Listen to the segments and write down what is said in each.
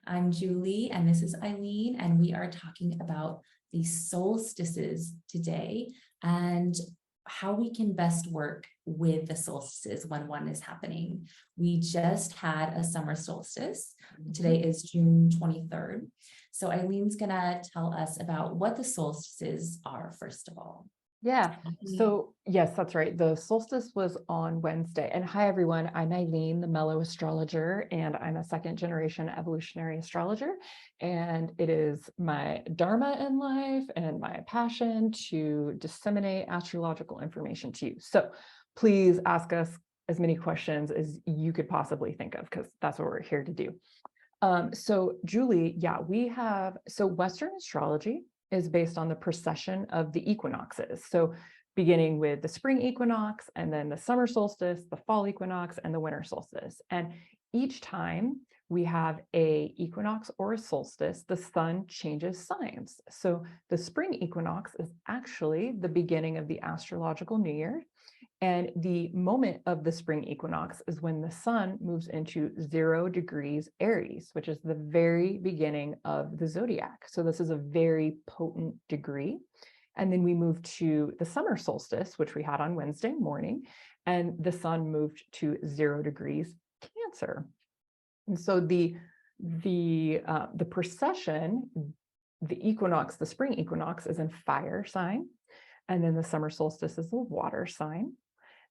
I'm Julie, and this is Eileen, and we are talking about the solstices today and how we can best work with the solstices when one is happening. We just had a summer solstice. Today is June 23rd. So Eileen's gonna tell us about what the solstices are, first of all. Yeah. So yes, that's right. The solstice was on Wednesday. And hi, everyone. I'm Eileen, the Mello astrologer, and I'm a second generation evolutionary astrologer. And it is my dharma in life and my passion to disseminate astrological information to you. So please ask us as many questions as you could possibly think of, because that's what we're here to do. So Julie, so Western astrology is based on the precession of the equinoxes. So beginning with the spring equinox, and then the summer solstice, the fall equinox, and the winter solstice. And each time we have a equinox or a solstice, the sun changes signs. So the spring equinox is actually the beginning of the astrological new year. And the moment of the spring equinox is when the sun moves into 0 degrees Aries, which is the very beginning of the zodiac. So this is a very potent degree. And then we move to the summer solstice, which we had on Wednesday morning, and the sun moved to 0 degrees Cancer. And so the precession, the equinox, the spring equinox is in fire sign, and then the summer solstice is a water sign.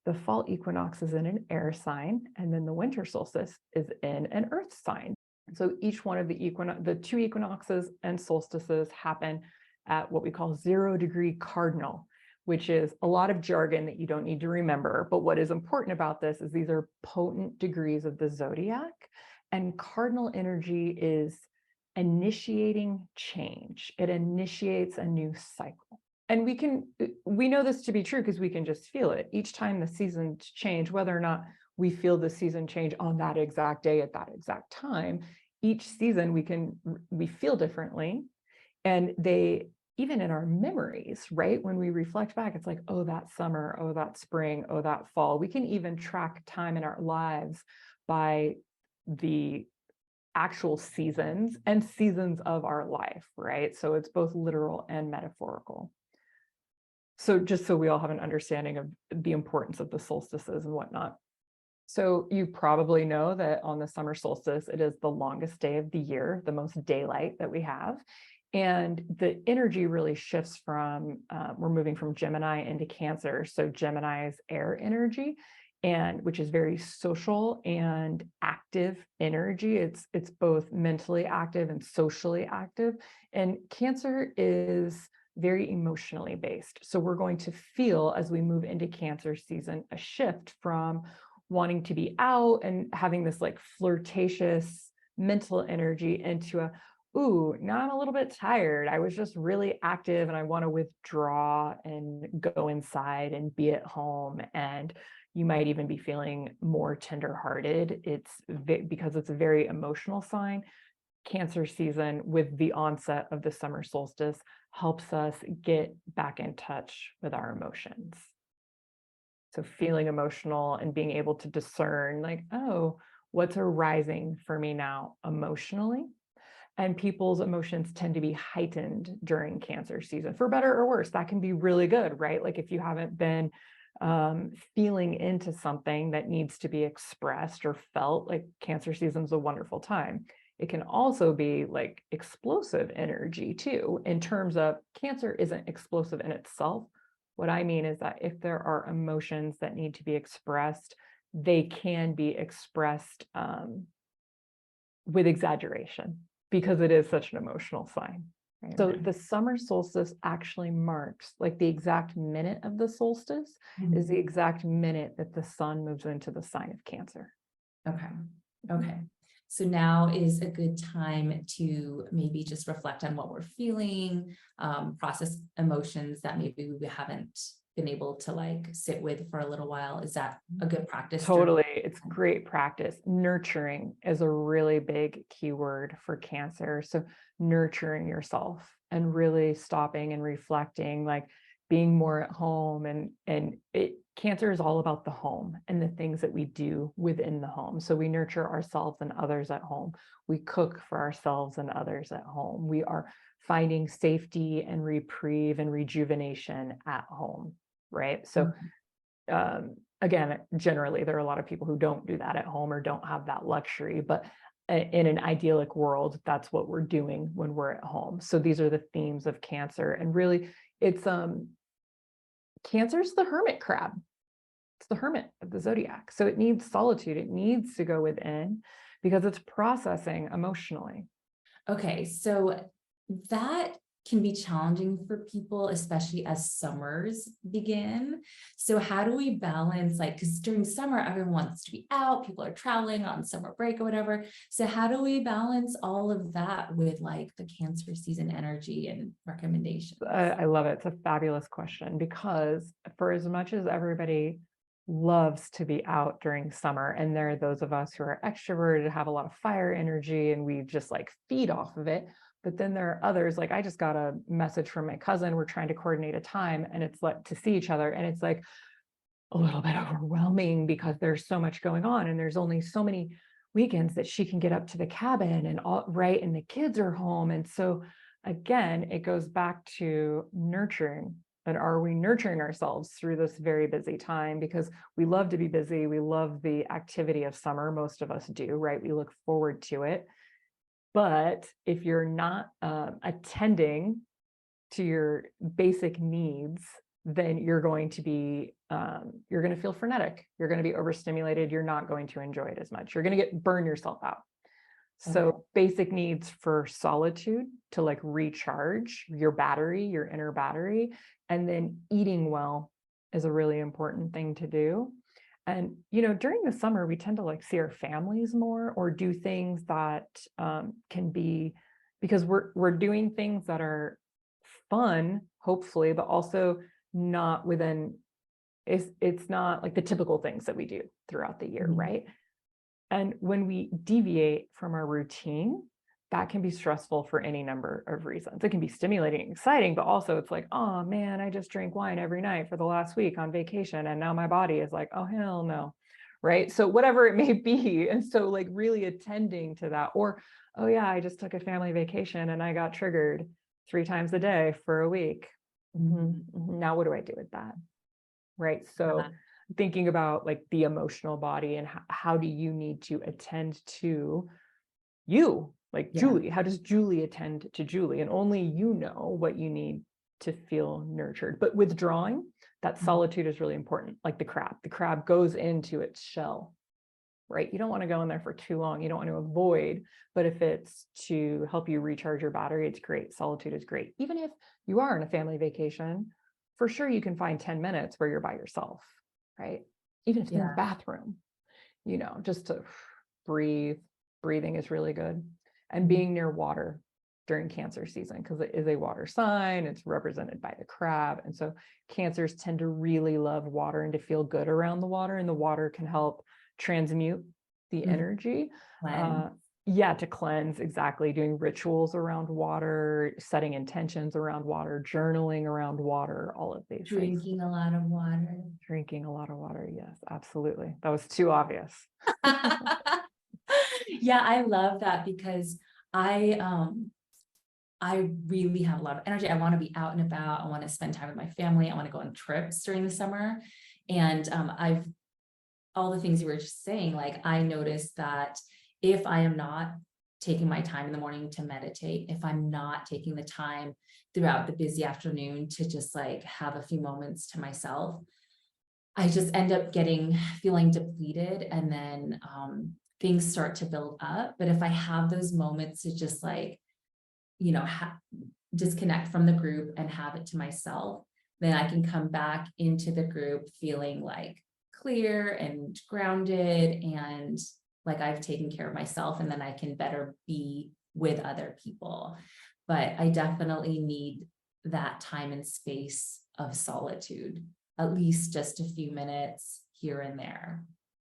The fall equinox is in an air sign, and then the winter solstice is in an earth sign. So each one of the 2 equinoxes and solstices happen at what we call 0 degree cardinal, which is a lot of jargon that you don't need to remember. But what is important about this is these are potent degrees of the zodiac, and cardinal energy is initiating change. It initiates a new cycle. And we know this to be true because we can just feel it. Each time the seasons change, whether or not we feel the season change on that exact day at that exact time, each season we feel differently. And they, even in our memories, right? When we reflect back, it's like, oh, that summer, oh, that spring, oh, that fall. We can even track time in our lives by the actual seasons and seasons of our life, right? So it's both literal and metaphorical. So just so we all have an understanding of the importance of the solstices and whatnot. So you probably know that on the summer solstice, it is the longest day of the year, the most daylight that we have. And the energy really shifts from, we're moving from Gemini into Cancer. So Gemini is air energy, and which is very social and active energy. It's both mentally active and socially active. And Cancer is very emotionally based. So we're going to feel, as we move into Cancer season, a shift from wanting to be out and having this like flirtatious mental energy into a, ooh, now I'm a little bit tired. I was just really active and I want to withdraw and go inside and be at home. And you might even be feeling more tenderhearted. Because it's a very emotional sign. Cancer season, with the onset of the summer solstice, helps us get back in touch with our emotions. So feeling emotional and being able to discern, like, oh, what's arising for me now emotionally? And people's emotions tend to be heightened during Cancer season, for better or worse. That can be really good, right? Like if you haven't been feeling into something that needs to be expressed or felt, like Cancer season is a wonderful time. It can also be like explosive energy too, in terms of Cancer isn't explosive in itself. What I mean is that if there are emotions that need to be expressed, they can be expressed with exaggeration because it is such an emotional sign. Right? So the summer solstice actually marks, like the exact minute of the solstice is the exact minute that the sun moves into the sign of Cancer. Okay. So now is a good time to maybe just reflect on what we're feeling, process emotions that maybe we haven't been able to like sit with for a little while. Is that a good practice? Totally. It's great practice. Nurturing is a really big keyword for Cancer. So nurturing yourself and really stopping and reflecting, like, being more at home, and Cancer is all about the home and the things that we do within the home. So we nurture ourselves and others at home. We cook for ourselves and others at home. We are finding safety and reprieve and rejuvenation at home, right? So again, generally, there are a lot of people who don't do that at home or don't have that luxury, but in an idyllic world, that's what we're doing when we're at home. So these are the themes of Cancer. And really, it's Cancer's the hermit crab. It's the hermit of the zodiac. So it needs solitude. It needs to go within because it's processing emotionally. Okay, so that can be challenging for people, especially as summers begin. So how do we balance, like, because during summer, everyone wants to be out, people are traveling on summer break or whatever. So how do we balance all of that with like the Cancer season energy and recommendations? I love it. It's a fabulous question because for as much as everybody loves to be out during summer, and there are those of us who are extroverted, have a lot of fire energy, and we just like feed off of it. But then there are others, like I just got a message from my cousin. We're trying to coordinate a time and it's like to see each other. And it's like a little bit overwhelming because there's so much going on and there's only so many weekends that she can get up to the cabin and all right. And the kids are home. And so again, it goes back to nurturing. And are we nurturing ourselves through this very busy time? Because we love to be busy. We love the activity of summer. Most of us do, right? We look forward to it. But if you're not attending to your basic needs, then you're going to be, you're going to feel frenetic. You're going to be overstimulated. You're not going to enjoy it as much. You're going to burn yourself out. So basic needs for solitude to like recharge your battery, your inner battery, and then eating well is a really important thing to do. And, you know, during the summer, we tend to like see our families more or do things that can be, because we're doing things that are fun, hopefully, but also not within, it's not like the typical things that we do throughout the year, right? And when we deviate from our routine, that can be stressful for any number of reasons. It can be stimulating and exciting, but also it's like, oh man, I just drank wine every night for the last week on vacation. And now my body is like, oh, hell no. Right. So whatever it may be. And so like really attending to that, or, oh yeah, I just took a family vacation and I got triggered 3 times a day for a week. Now what do I do with that? Right. So thinking about like the emotional body and how do you need to attend to you? Like Julie, how does Julie attend to Julie? And only you know what you need to feel nurtured. But withdrawing, that solitude is really important. Like the crab goes into its shell, right? You don't want to go in there for too long. You don't want to avoid, but if it's to help you recharge your battery, it's great. Solitude is great. Even if you are on a family vacation, for sure you can find 10 minutes where you're by yourself, right? Even if it's in the bathroom, you know, just to breathe. Breathing is really good. And being near water during Cancer season, because it is a water sign, it's represented by the crab. And so Cancers tend to really love water and to feel good around the water, and the water can help transmute the energy. To cleanse, exactly. Doing rituals around water, setting intentions around water, journaling around water, all of these things. Drinking a lot of water. Drinking a lot of water, yes, absolutely. That was too obvious. Yeah, I love that because I really have a lot of energy. I want to be out and about. I want to spend time with my family. I want to go on trips during the summer. And all the things you were just saying, like I noticed that if I am not taking my time in the morning to meditate, if I'm not taking the time throughout the busy afternoon to just like have a few moments to myself, I just end up feeling depleted, and then things start to build up. But if I have those moments to just like, you know, disconnect from the group and have it to myself, then I can come back into the group feeling like clear and grounded and like I've taken care of myself, and then I can better be with other people. But I definitely need that time and space of solitude, at least just a few minutes here and there.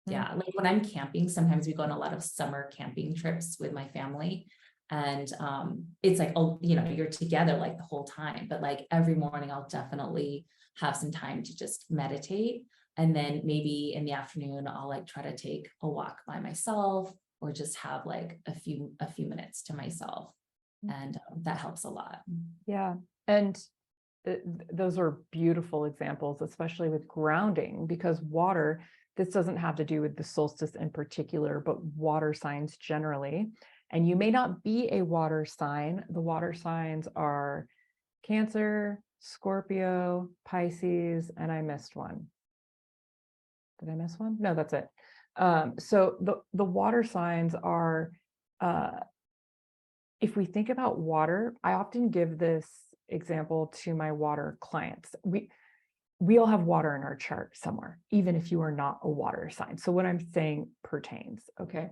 Yeah, like when I'm camping, sometimes we go on a lot of summer camping trips with my family. And it's like, oh, you know, you're together like the whole time, but like every morning I'll definitely have some time to just meditate. And then maybe in the afternoon, I'll like try to take a walk by myself or just have like a few minutes to myself. And that helps a lot. Yeah. And those are beautiful examples, especially with grounding, because water, this doesn't have to do with the solstice in particular, but water signs generally. And you may not be a water sign. The water signs are Cancer, Scorpio, Pisces, and I missed one. Did I miss one? No, that's it. So the water signs are, if we think about water, I often give this example to my water clients. We all have water in our chart somewhere, even if you are not a water sign. So what I'm saying pertains, okay?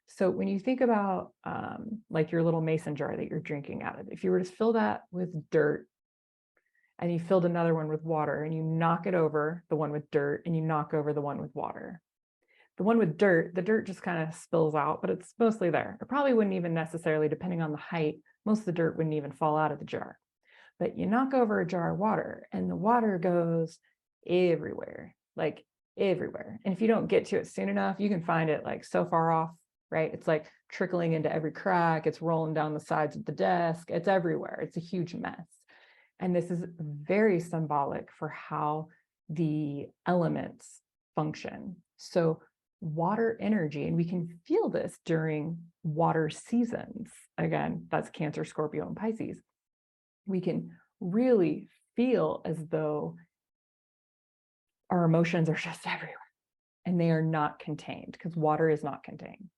So when you think about like your little mason jar that you're drinking out of, if you were to fill that with dirt and you filled another one with water and you knock it over the one with dirt and you knock over the one with water, the one with dirt, the dirt just kind of spills out, but it's mostly there. It probably wouldn't even necessarily, depending on the height, most of the dirt wouldn't even fall out of the jar. But you knock over a jar of water and the water goes everywhere, like everywhere. And if you don't get to it soon enough, you can find it like so far off, right? It's like trickling into every crack. It's rolling down the sides of the desk. It's everywhere. It's a huge mess. And this is very symbolic for how the elements function. So water energy, and we can feel this during water seasons. Again, that's Cancer, Scorpio, and Pisces. We can really feel as though our emotions are just everywhere and they are not contained, because water is not contained.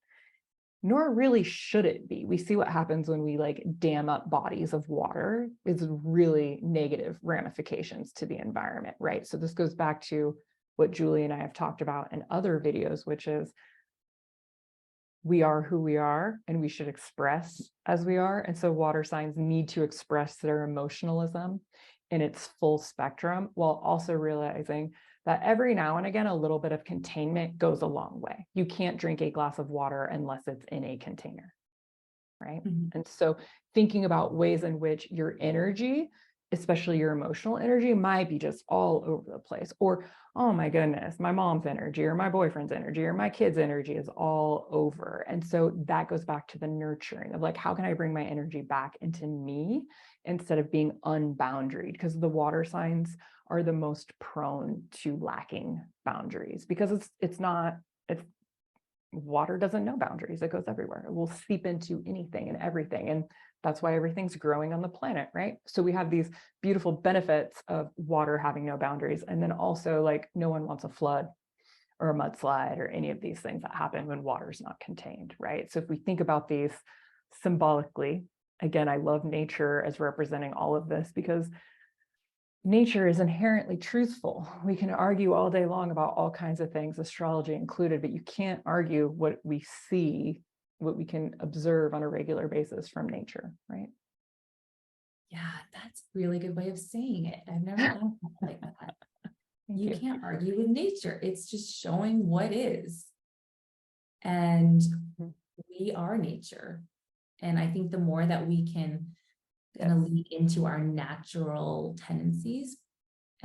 Nor really should it be. We see what happens when we like dam up bodies of water. It's really negative ramifications to the environment, right? So this goes back to what Julie and I have talked about in other videos, which is we are who we are and we should express as we are. And so water signs need to express their emotionalism in its full spectrum, while also realizing that every now and again, a little bit of containment goes a long way. You can't drink a glass of water unless it's in a container, right? Mhm. And so thinking about ways in which your energy, especially your emotional energy, might be just all over the place. Or, oh my goodness, my mom's energy or my boyfriend's energy or my kid's energy is all over. And so that goes back to the nurturing of like, how can I bring my energy back into me instead of being unboundaried? Because the water signs are the most prone to lacking boundaries, because it's water doesn't know boundaries. It goes everywhere. It will seep into anything and everything. And that's why everything's growing on the planet, right? So we have these beautiful benefits of water having no boundaries. And then also like no one wants a flood or a mudslide or any of these things that happen when water is not contained, right? So if we think about these symbolically, again, I love nature as representing all of this because nature is inherently truthful. We can argue all day long about all kinds of things, astrology included, but you can't argue what we see, what we can observe on a regular basis from nature, right? Yeah, that's a really good way of saying it. I've never thought of it like that. Thank You you. can't argue with nature. It's just showing what is. And Mhm. we are nature. And I think the more that we can kind Yes. of lean into our natural tendencies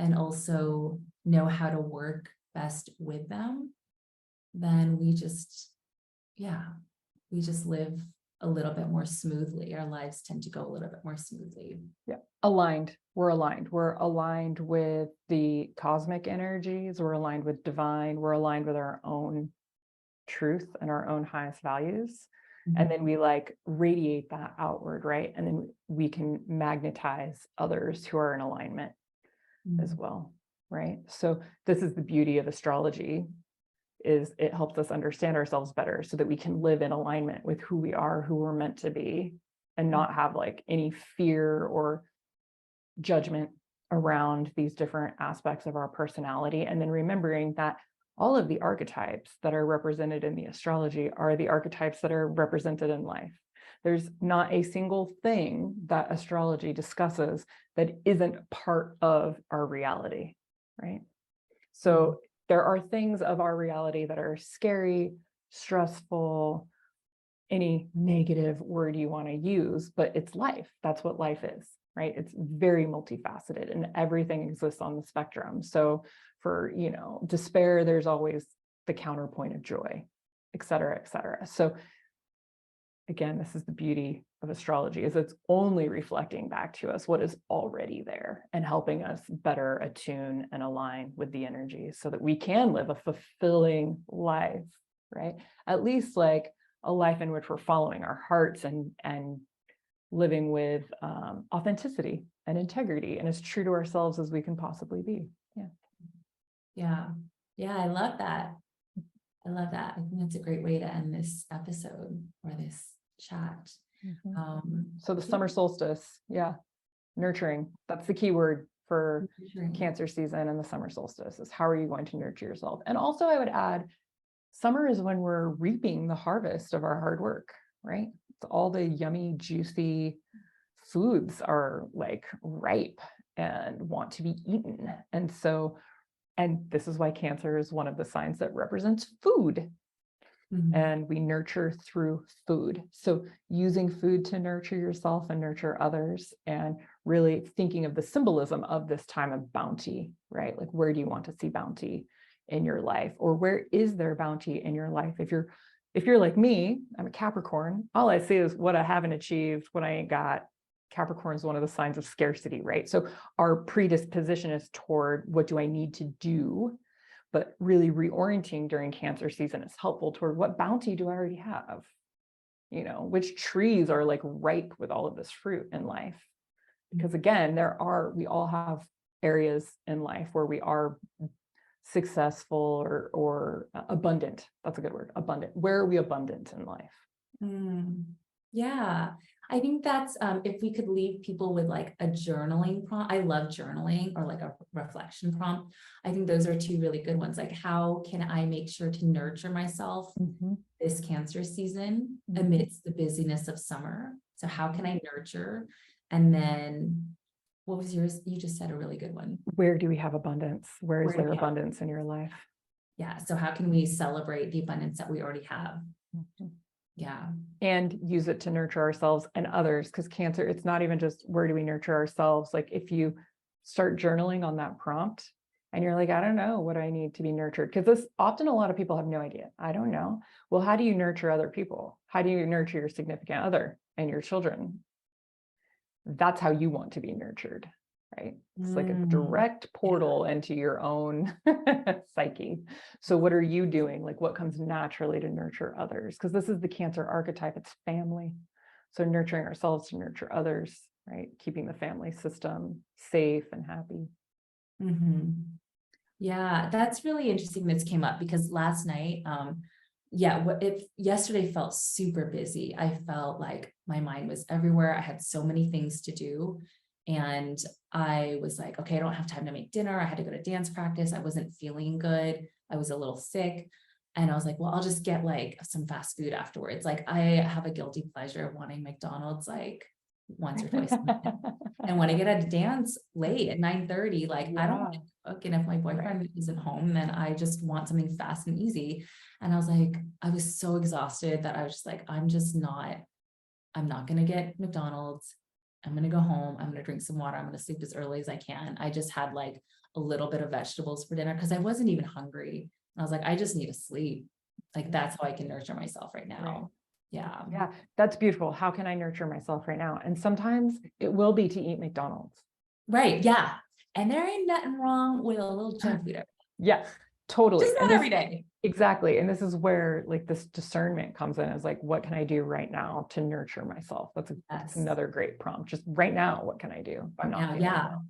and also know how to work best with them, then we just, yeah, we just live a little bit more smoothly. Our lives tend to go a little bit more smoothly. Yeah. Aligned. We're aligned. We're aligned with the cosmic energies. We're aligned with divine. We're aligned with our own truth and our own highest values. And then we like radiate that outward, right? And then we can magnetize others who are in alignment as well, right? So this is the beauty of astrology, is it helps us understand ourselves better so that we can live in alignment with who we are, who we're meant to be, and not have like any fear or judgment around these different aspects of our personality. And then remembering that all of the archetypes that are represented in the astrology are the archetypes that are represented in life. There's not a single thing that astrology discusses that isn't part of our reality, right? So there are things of our reality that are scary, stressful, any negative word you want to use, but it's life. That's what life is, right? It's very multifaceted and everything exists on the spectrum. So for, despair, there's always the counterpoint of joy, et cetera, et cetera. So again, this is the beauty of astrology, is it's only reflecting back to us what is already there and helping us better attune and align with the energy so that we can live a fulfilling life, right? At least like a life in which we're following our hearts and living with authenticity and integrity and as true to ourselves as we can possibly be. Yeah, I love that. I think that's a great way to end this episode or this chat. So the summer solstice, nurturing. That's the key word for Cancer season and the summer solstice is how are you going to nurture yourself? And also I would add, summer is when we're reaping the harvest of our hard work, right? It's all the yummy, juicy foods are like ripe and want to be eaten. And this is why Cancer is one of the signs that represents food. And we nurture through food. So using food to nurture yourself and nurture others, and really thinking of the symbolism of this time of bounty, right? Like, where do you want to see bounty in your life? Or where is there bounty in your life? If you're like me, I'm a Capricorn, all I see is what I haven't achieved, what I ain't got. Capricorn is one of the signs of scarcity, right? So our predisposition is toward what do I need to do? But really reorienting during Cancer season is helpful toward what bounty do I already have? Which trees are like ripe with all of this fruit in life? Because again, we all have areas in life where we are successful or abundant. That's a good word, abundant. Where are we abundant in life? Yeah, I think that's if we could leave people with like a journaling prompt. I love journaling or like a reflection prompt. I think those are two really good ones. Like, how can I make sure to nurture myself this Cancer season amidst the busyness of summer? So how can I nurture? And then what was yours? You just said a really good one. Where do we have abundance? Where is there abundance in your life? Yeah. So how can we celebrate the abundance that we already have? Yeah. And use it to nurture ourselves and others. Because Cancer, it's not even just where do we nurture ourselves? Like, if you start journaling on that prompt and you're like, I don't know what I need to be nurtured. Because this often a lot of people have no idea. I don't know. Well, how do you nurture other people? How do you nurture your significant other and your children? That's how you want to be nurtured, right? It's like a direct portal into your own psyche. So what are you doing? Like, what comes naturally to nurture others? Because this is the Cancer archetype, it's family. So nurturing ourselves to nurture others, right? Keeping the family system safe and happy. Yeah, that's really interesting. This came up because last night, yesterday felt super busy. I felt like my mind was everywhere. I had so many things to do. And I was like, okay, I don't have time to make dinner. I had to go to dance practice. I wasn't feeling good. I was a little sick. And I was like, well, I'll just get like some fast food afterwards. Like, I have a guilty pleasure of wanting McDonald's like once or twice a month. And when I get a dance late at 9:30, like I don't want to cook. And if my boyfriend isn't home, then I just want something fast and easy. And I was like, I was so exhausted that I was just like, I'm not going to get McDonald's. I'm going to go home. I'm going to drink some water. I'm going to sleep as early as I can. I just had like a little bit of vegetables for dinner because I wasn't even hungry. I was like, I just need to sleep. Like, that's how I can nurture myself right now. Right. Yeah. That's beautiful. How can I nurture myself right now? And sometimes it will be to eat McDonald's. Right. Yeah. And there ain't nothing wrong with a little junk food. Yeah, totally. Just not every day. Exactly. And this is where like this discernment comes in, is like, what can I do right now to nurture myself? That's another great prompt. Just right now, what can I do? I'm not feeling well.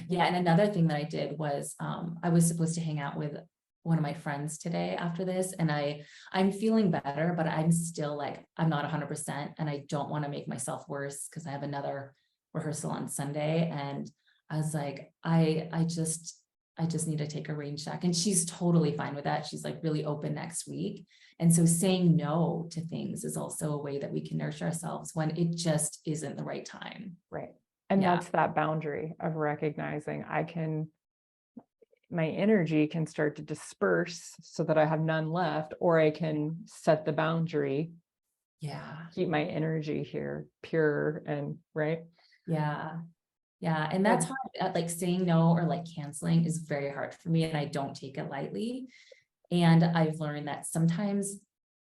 Yeah. And another thing that I did was I was supposed to hang out with one of my friends today after this, and I'm feeling better, but I'm still like, I'm not 100%, and I don't want to make myself worse because I have another rehearsal on Sunday. And I was like, I just need to take a rain check. And she's totally fine with that. She's like really open next week. And so saying no to things is also a way that we can nurture ourselves when it just isn't the right time. Right. And that's that boundary of recognizing my energy can start to disperse so that I have none left, or I can set the boundary Yeah. keep my energy here pure and right. Yeah. Yeah. And Yeah. that's hard. Like saying no or like canceling is very hard for me, and I don't take it lightly. And I've learned that sometimes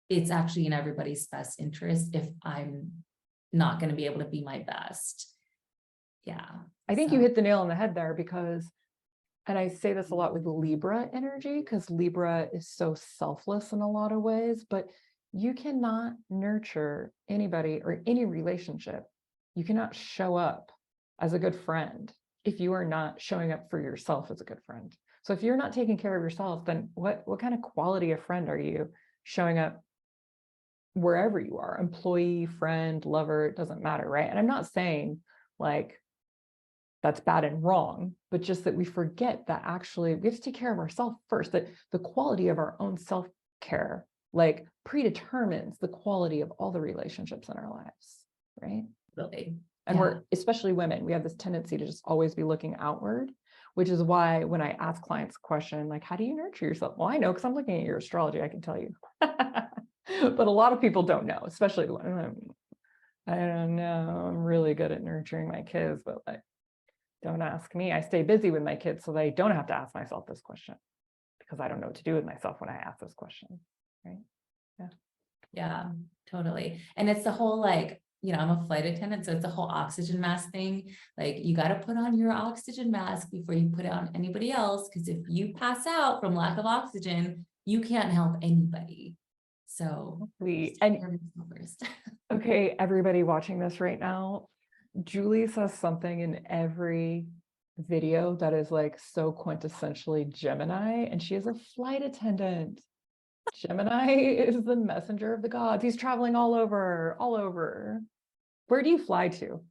it's actually in everybody's best interest if I'm not going to be able to be my best. Yeah. I think you So, hit the nail on the head there because, and I say this a lot with Libra energy, because Libra is so selfless in a lot of ways, but you cannot nurture anybody or any relationship. You cannot show up as a good friend if you are not showing up for yourself as a good friend. So if you're not taking care of yourself, then what kind of quality of friend are you showing up wherever you are? Employee, friend, lover, it doesn't matter, right? And I'm not saying like that's bad and wrong, but just that we forget that actually we have to take care of ourselves first, that the quality of our own self-care like predetermines the quality of all the relationships in our lives, right? really. And Yeah. we're, especially women, we have this tendency to just always be looking outward, which is why when I ask clients a question like, how do you nurture yourself? Well, I know because I'm looking at your astrology, I can tell you. But a lot of people don't know, especially the women. I don't know, I'm really good at nurturing my kids, but like, don't ask me. I stay busy with my kids so that I don't have to ask myself this question, because I don't know what to do with myself when I ask this question, right? Yeah. Yeah, totally. And it's the whole like, I'm a flight attendant, so it's the whole oxygen mask thing. Like you got to put on your oxygen mask before you put it on anybody else, because if you pass out from lack of oxygen, you can't help anybody. So And first. okay, everybody watching this right now, Julie says something in every video that is like so quintessentially Gemini, and she is a flight attendant. Gemini is the messenger of the gods. He's traveling all over, all over. Where do you fly to?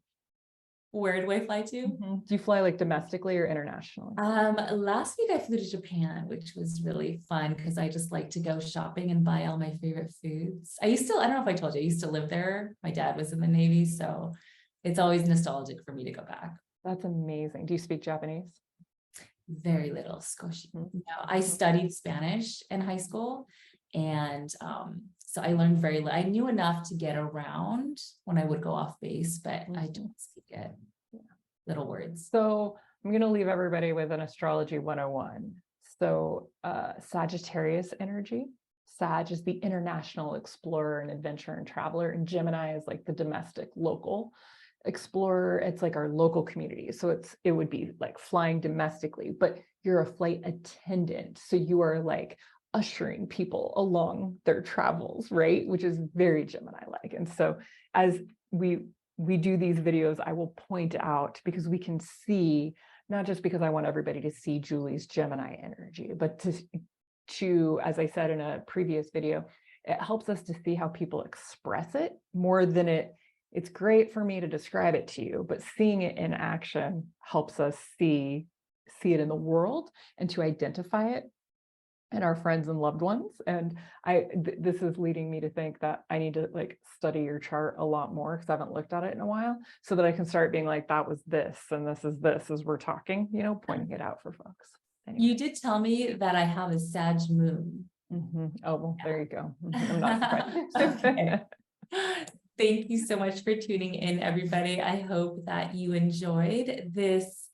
Where do I fly to? Do you fly like domestically or internationally? Last week I flew to Japan, which was really fun because I just like to go shopping and buy all my favorite foods. I don't know if I told you, I used to live there. My dad was in the Navy, so it's always nostalgic for me to go back. That's amazing. Do you speak Japanese? Very little Scotia. No, I studied Spanish in high school, and so I learned very little. I knew enough to get around when I would go off base, but I don't speak it. Little words. So I'm going to leave everybody with an astrology 101. So Sagittarius energy. Sag is the international explorer and adventurer and traveler, and Gemini is like the domestic local explorer. It's like our local community. So it would be like flying domestically, but you're a flight attendant. So you are like ushering people along their travels, right? Which is very Gemini-like. And so as we do these videos, I will point out, because we can see, not just because I want everybody to see Julie's Gemini energy, but to, as I said in a previous video, it helps us to see how people express it more than it's great for me to describe it to you, but seeing it in action helps us see it in the world and to identify it in our friends and loved ones. And this is leading me to think that I need to like study your chart a lot more, because I haven't looked at it in a while, so that I can start being like, that was this and this is this as we're talking, pointing it out for folks. Anyway. You did tell me that I have a Sag moon. Oh, well, there you go. I'm not surprised. Okay. Thank you so much for tuning in, everybody. I hope that you enjoyed this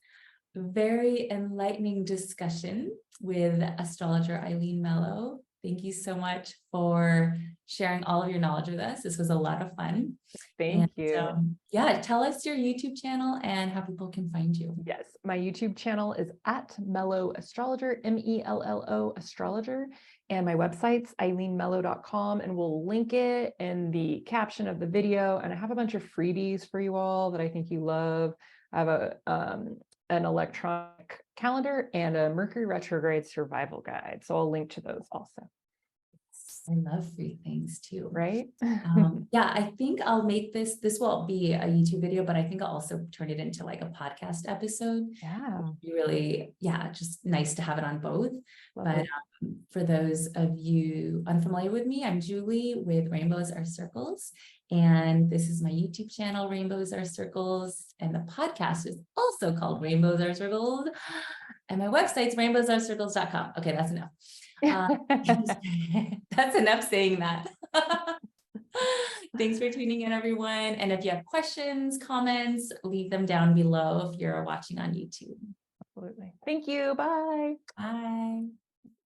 very enlightening discussion with astrologer Eileen Mello. Thank you so much for sharing all of your knowledge with us. This was a lot of fun. Thank you. Yeah, tell us your YouTube channel and how people can find you. Yes, my YouTube channel is @Mello Astrologer, MELLO Astrologer, and my website's eileenmello.com, and we'll link it in the caption of the video. And I have a bunch of freebies for you all that I think you love. I have an electronic calendar and a Mercury retrograde survival guide, so I'll link to those also. I love free things too. Right? Yeah, I think I'll make this won't be a YouTube video, but I think I'll also turn it into like a podcast episode. Yeah. Be really, just nice to have it on both. Lovely. But for those of you unfamiliar with me, I'm Julie with Rainbows Are Circles. And this is my YouTube channel, Rainbows Are Circles. And the podcast is also called Rainbows Are Circles. And my website's rainbowsarecircles.com. Okay, that's enough. That's enough saying that. Thanks for tuning in, everyone. And if you have questions, comments, leave them down below if you're watching on YouTube. Absolutely. Thank you. Bye. Bye.